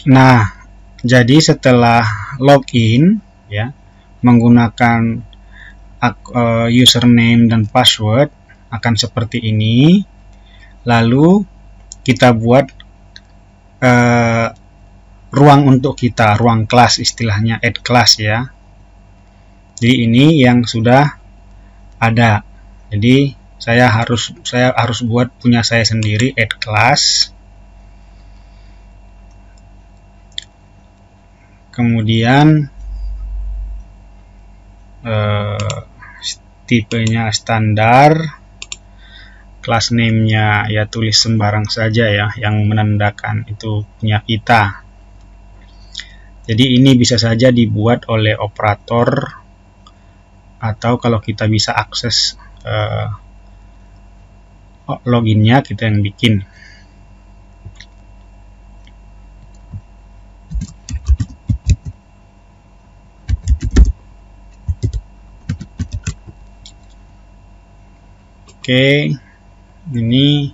Nah, jadi setelah login ya menggunakan username dan password akan seperti ini. Lalu kita buat ruang untuk kita, ruang kelas istilahnya, add class ya. Jadi ini yang sudah ada. Jadi saya harus buat punya saya sendiri, add class. Kemudian tipenya standar, class name-nya ya tulis sembarang saja ya, yang menandakan itu punya kita. Jadi ini bisa saja dibuat oleh operator, atau kalau kita bisa akses loginnya, kita yang bikin. Oke, ini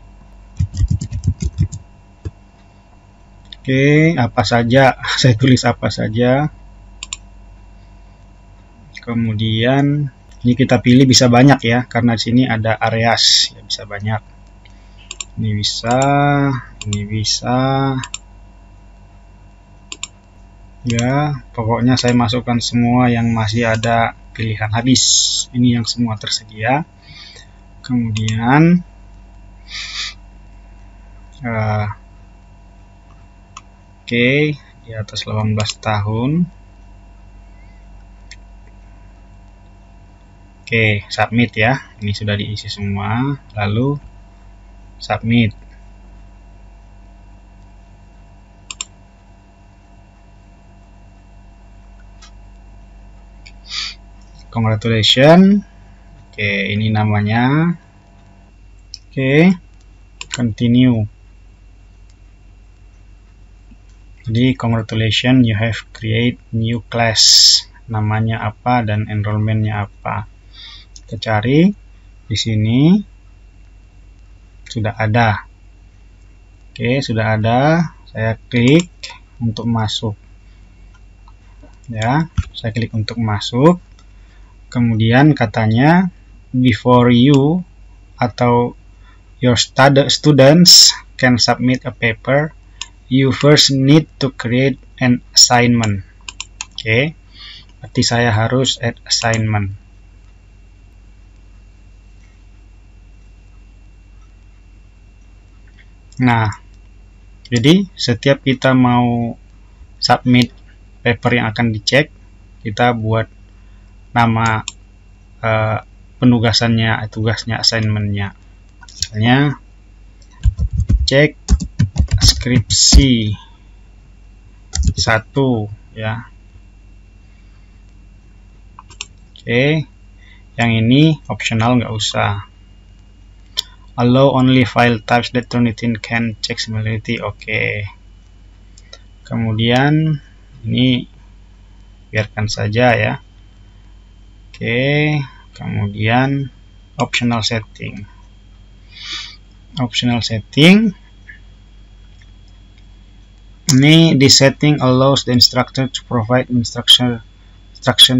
apa saja, saya tulis apa saja. Kemudian ini kita pilih, bisa banyak ya, karena di sini ada areas ya, bisa banyak. Ini bisa ya, pokoknya saya masukkan semua yang masih ada pilihan habis. Ini yang semua tersedia. Kemudian di atas 18 tahun. Submit ya. Ini sudah diisi semua. Lalu submit. Congratulations. Ini namanya. Continue. Jadi congratulations, you have create new class. Namanya apa dan enrollmentnya apa. Kita cari di sini, sudah ada. Sudah ada. Saya klik untuk masuk. Ya, saya klik untuk masuk. Kemudian katanya before you atau your students can submit a paper, you first need to create an assignment. Berarti saya harus add assignment. Nah, jadi setiap kita mau submit paper yang akan dicek, kita buat nama penugasannya, tugasnya, assignmentnya. Misalnya cek skripsi 1 ya. Yang ini optional, nggak usah. Allow only file types that Turnitin can check similarity. Kemudian ini biarkan saja ya. Kemudian optional setting. Ini di setting allows the instructor to provide instruction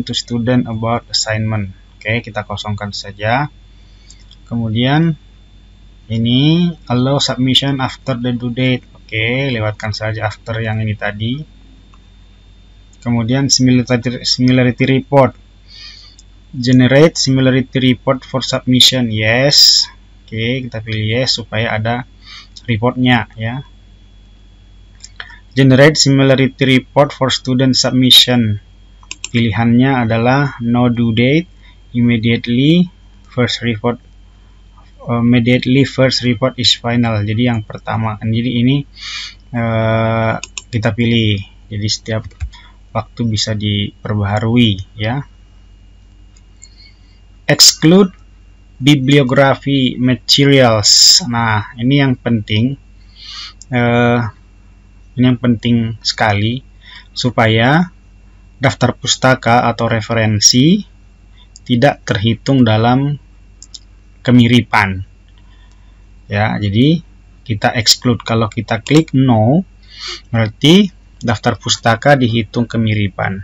to student about assignment. Kita kosongkan saja. Kemudian ini allow submission after the due date. Lewatkan saja after yang ini tadi. Kemudian similarity report. Generate similarity report for submission. Yes. Kita pilih yes supaya ada reportnya ya. Generate similarity report for student submission. Pilihannya adalah no due date, immediately first report is final. Jadi yang pertama. Jadi ini kita pilih. Jadi setiap waktu bisa diperbaharui ya. Exclude bibliography materials. Nah, ini yang penting. Ini yang penting sekali supaya daftar pustaka atau referensi tidak terhitung dalam kemiripan. Ya, jadi kita exclude. Kalau kita klik no, berarti daftar pustaka dihitung kemiripan.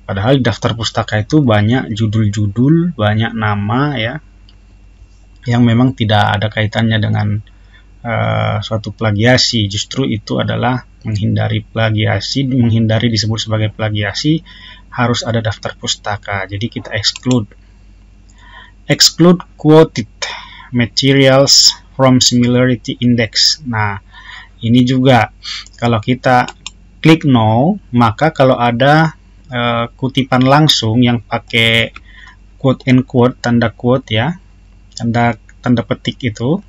Padahal di daftar pustaka itu banyak judul-judul, banyak nama ya, yang memang tidak ada kaitannya dengan suatu plagiasi. Justru itu adalah menghindari plagiasi, menghindari disebut sebagai plagiasi, harus ada daftar pustaka. Jadi kita exclude quoted materials from similarity index. Nah, ini juga kalau kita klik no, maka kalau ada kutipan langsung yang pakai quote and quote, tanda quote ya, tanda petik itu,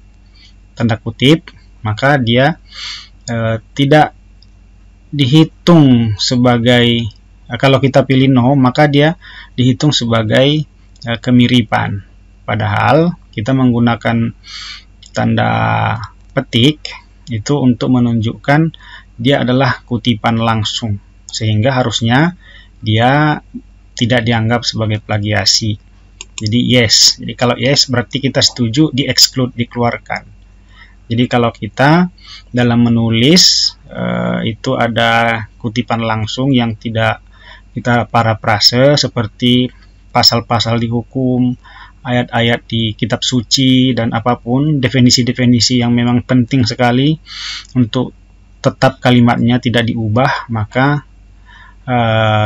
tanda kutip, maka dia tidak dihitung sebagai, kalau kita pilih no, maka dia dihitung sebagai kemiripan. Padahal kita menggunakan tanda petik itu untuk menunjukkan dia adalah kutipan langsung, sehingga harusnya dia tidak dianggap sebagai plagiasi. Jadi yes. Jadi kalau yes berarti kita setuju, di exclude, dikeluarkan. Jadi kalau kita dalam menulis itu ada kutipan langsung yang tidak kita parafrase seperti pasal-pasal di hukum, ayat-ayat di kitab suci, dan apapun, definisi-definisi yang memang penting sekali untuk tetap kalimatnya tidak diubah, maka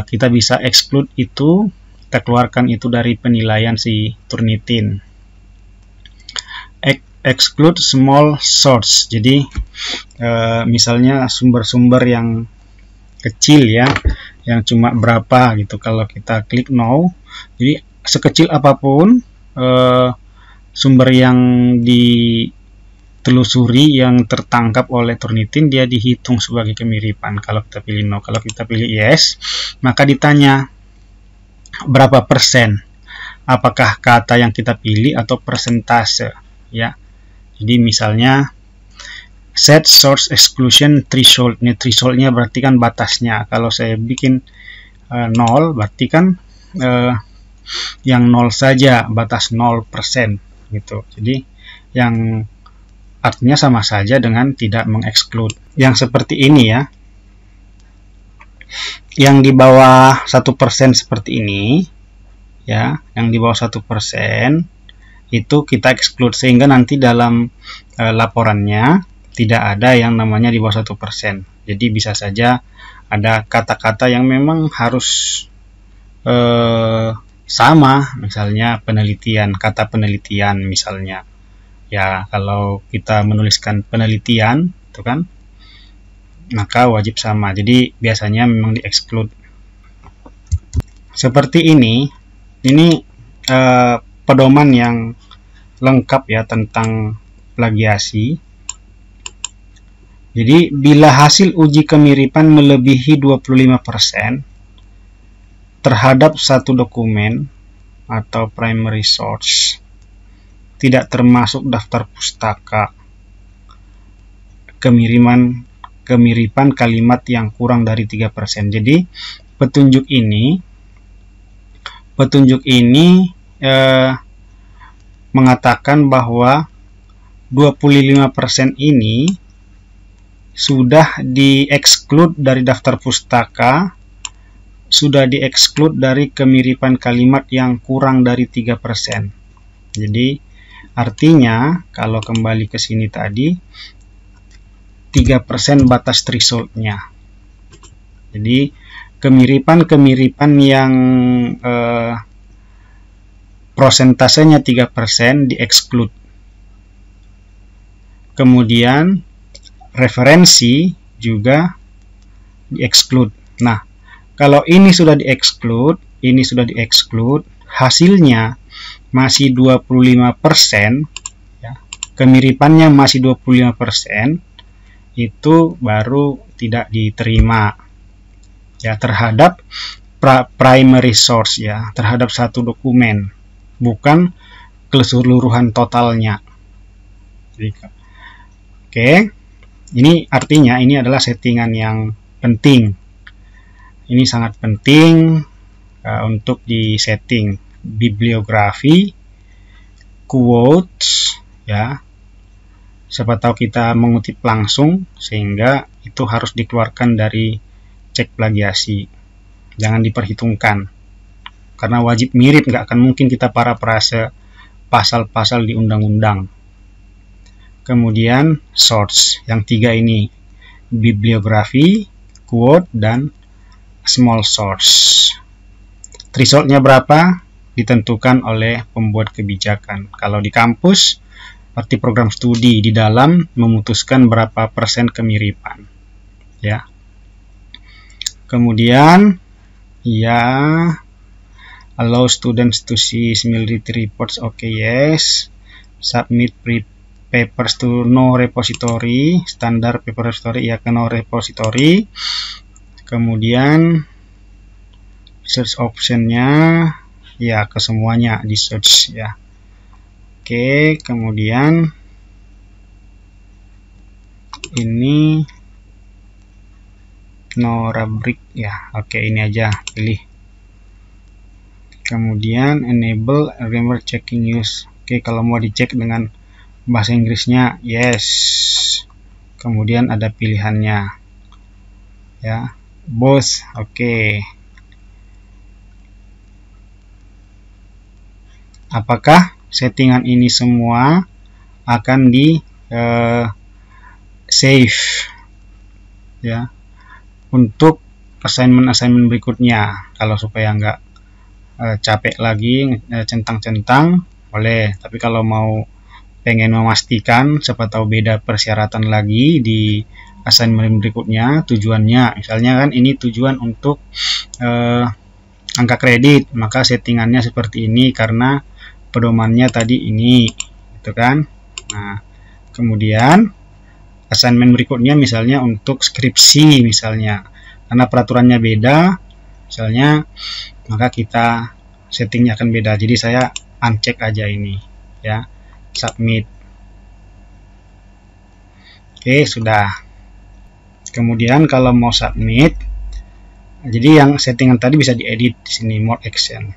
kita bisa exclude itu, kita keluarkan itu dari penilaian si Turnitin. Exclude small source. Jadi misalnya sumber-sumber yang kecil ya, yang cuma berapa gitu. Kalau kita klik no, jadi sekecil apapun sumber yang ditelusuri, yang tertangkap oleh Turnitin, dia dihitung sebagai kemiripan. Kalau kita pilih no, kalau kita pilih yes, maka ditanya berapa persen, apakah kata yang kita pilih atau persentase ya. Jadi misalnya set source exclusion threshold. Ini thresholdnya berarti kan batasnya. Kalau saya bikin 0 berarti kan yang 0 saja, batas 0% gitu. Jadi yang artinya sama saja dengan tidak mengexclude. Yang seperti ini ya, yang di bawah 1% seperti ini ya, yang di bawah 1% itu kita exclude, sehingga nanti dalam laporannya tidak ada yang namanya di bawah 1%. Jadi bisa saja ada kata-kata yang memang harus sama, misalnya penelitian, kata penelitian misalnya. Ya, kalau kita menuliskan penelitian, itu kan, maka wajib sama. Jadi biasanya memang di-exclude. Seperti ini pedoman yang lengkap ya tentang plagiasi. Jadi bila hasil uji kemiripan melebihi 25% terhadap satu dokumen atau primary source, tidak termasuk daftar pustaka, kemiripan kalimat yang kurang dari 3%. Jadi petunjuk ini mengatakan bahwa 25% ini sudah di-exclude dari daftar pustaka, sudah di-exclude dari kemiripan kalimat yang kurang dari 3%. Jadi artinya kalau kembali ke sini tadi, 3% batas thresholdnya. Jadi kemiripan yang prosentasenya 3% di-exclude. Kemudian referensi juga di-exclude. Nah, kalau ini sudah di-exclude, hasilnya masih 25%, ya, kemiripannya masih 25%, itu baru tidak diterima ya terhadap primary source ya, terhadap satu dokumen, bukan keseluruhan totalnya. Oke, ini artinya ini adalah settingan yang penting. Ini sangat penting untuk disetting bibliografi, quotes ya. Siapa tahu kita mengutip langsung sehingga itu harus dikeluarkan dari cek plagiasi, jangan diperhitungkan karena wajib mirip, nggak akan mungkin kita parafrase pasal-pasal di undang-undang. Kemudian source, yang 3 ini, bibliografi, quote, dan small source. Thresholdnya berapa? Ditentukan oleh pembuat kebijakan. Kalau di kampus, berarti program studi di dalam memutuskan berapa persen kemiripan. Ya. Kemudian, ya, allow students to see similarity reports. Okay, yes. Submit papers to no repository. Standar paper repository, ya, ke no repository. Kemudian search optionnya, ya, ke semuanya di search, ya. Oke, kemudian ini no rubric, ya. Oke, ini aja pilih. Kemudian enable remember checking use. Oke, kalau mau dicek dengan bahasa Inggrisnya, yes. Kemudian ada pilihannya, ya, both. Oke. Apakah settingan ini semua akan di save, ya, untuk assignment berikutnya? Kalau supaya nggak capek lagi centang-centang, boleh. Tapi kalau mau pengen memastikan, siapa tahu beda persyaratan lagi di assignment berikutnya, tujuannya misalnya kan ini tujuan untuk angka kredit, maka settingannya seperti ini karena pedomannya tadi ini, gitu kan. Nah, kemudian assignment berikutnya misalnya untuk skripsi misalnya, karena peraturannya beda misalnya, maka kita settingnya akan beda. Jadi saya uncheck aja ini, ya, submit. Oke, sudah. Kemudian kalau mau submit, jadi yang settingan tadi bisa diedit di sini, more action,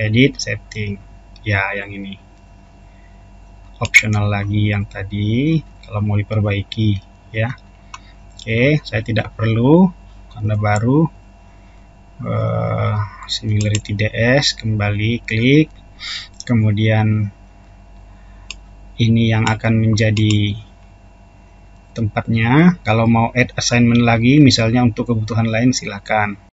edit setting, ya, yang ini optional lagi yang tadi kalau mau diperbaiki, ya. Oke, saya tidak perlu karena baru. Similarity DS, kembali klik, kemudian ini yang akan menjadi tempatnya. Kalau mau add assignment lagi misalnya untuk kebutuhan lain, silakan.